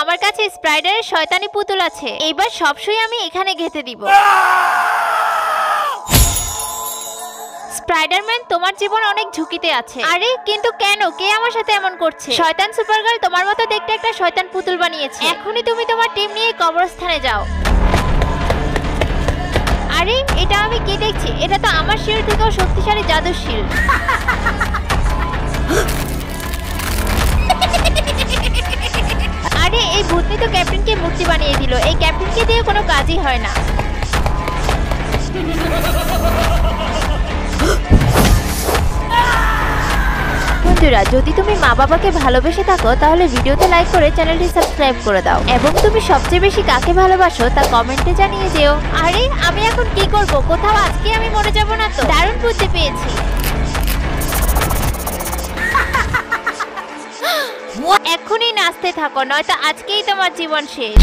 আমার কাছে স্পাইডারের শয়তানি পুতুল আছে, এবার সবসময় আমি এখানে ঘেঁটে দিব। স্পাইডারম্যান, তোমার জীবন অনেক ঝুঁকিতে আছে। আরে কিন্তু কেন? কে আমার সাথে এমন করছে? শয়তান সুপারগার্ল তোমার মতো দেখতে একটা শয়তান পুতুল বানিয়েছে। এখনই তুমি তোমার টিম নিয়ে কবরস্থানে যাও। আরে এটা আমি কি দেখছি? এটা তো আমার শিল্ড থেকেও শক্তিশালী জাদুর শিল্ড। আরে এই ভূতনি তো ক্যাপ্টেনকে মূর্তি বানিয়ে দিল। এই ক্যাপ্টেনকে দিয়ে কোনো কাজই হয় না। বন্ধুরা, যদি তুমি মা বাবাকে ভালোবেসে থাকো তাহলে ভিডিওতে লাইক করে চ্যানেলটি সাবস্ক্রাইব করে দাও, এবং তুমি সবচেয়ে বেশি কাকে ভালোবাসো তা কমেন্টে জানিয়ে দিও। আরে আমি এখন কি করব? কোথাও আজকে আমি মরে যাব না তো? দারুণ বুদ্ধি পেয়েছি। এখনই নাচতে থাকো, নয়তো আজকেই তোমার জীবন শেষ।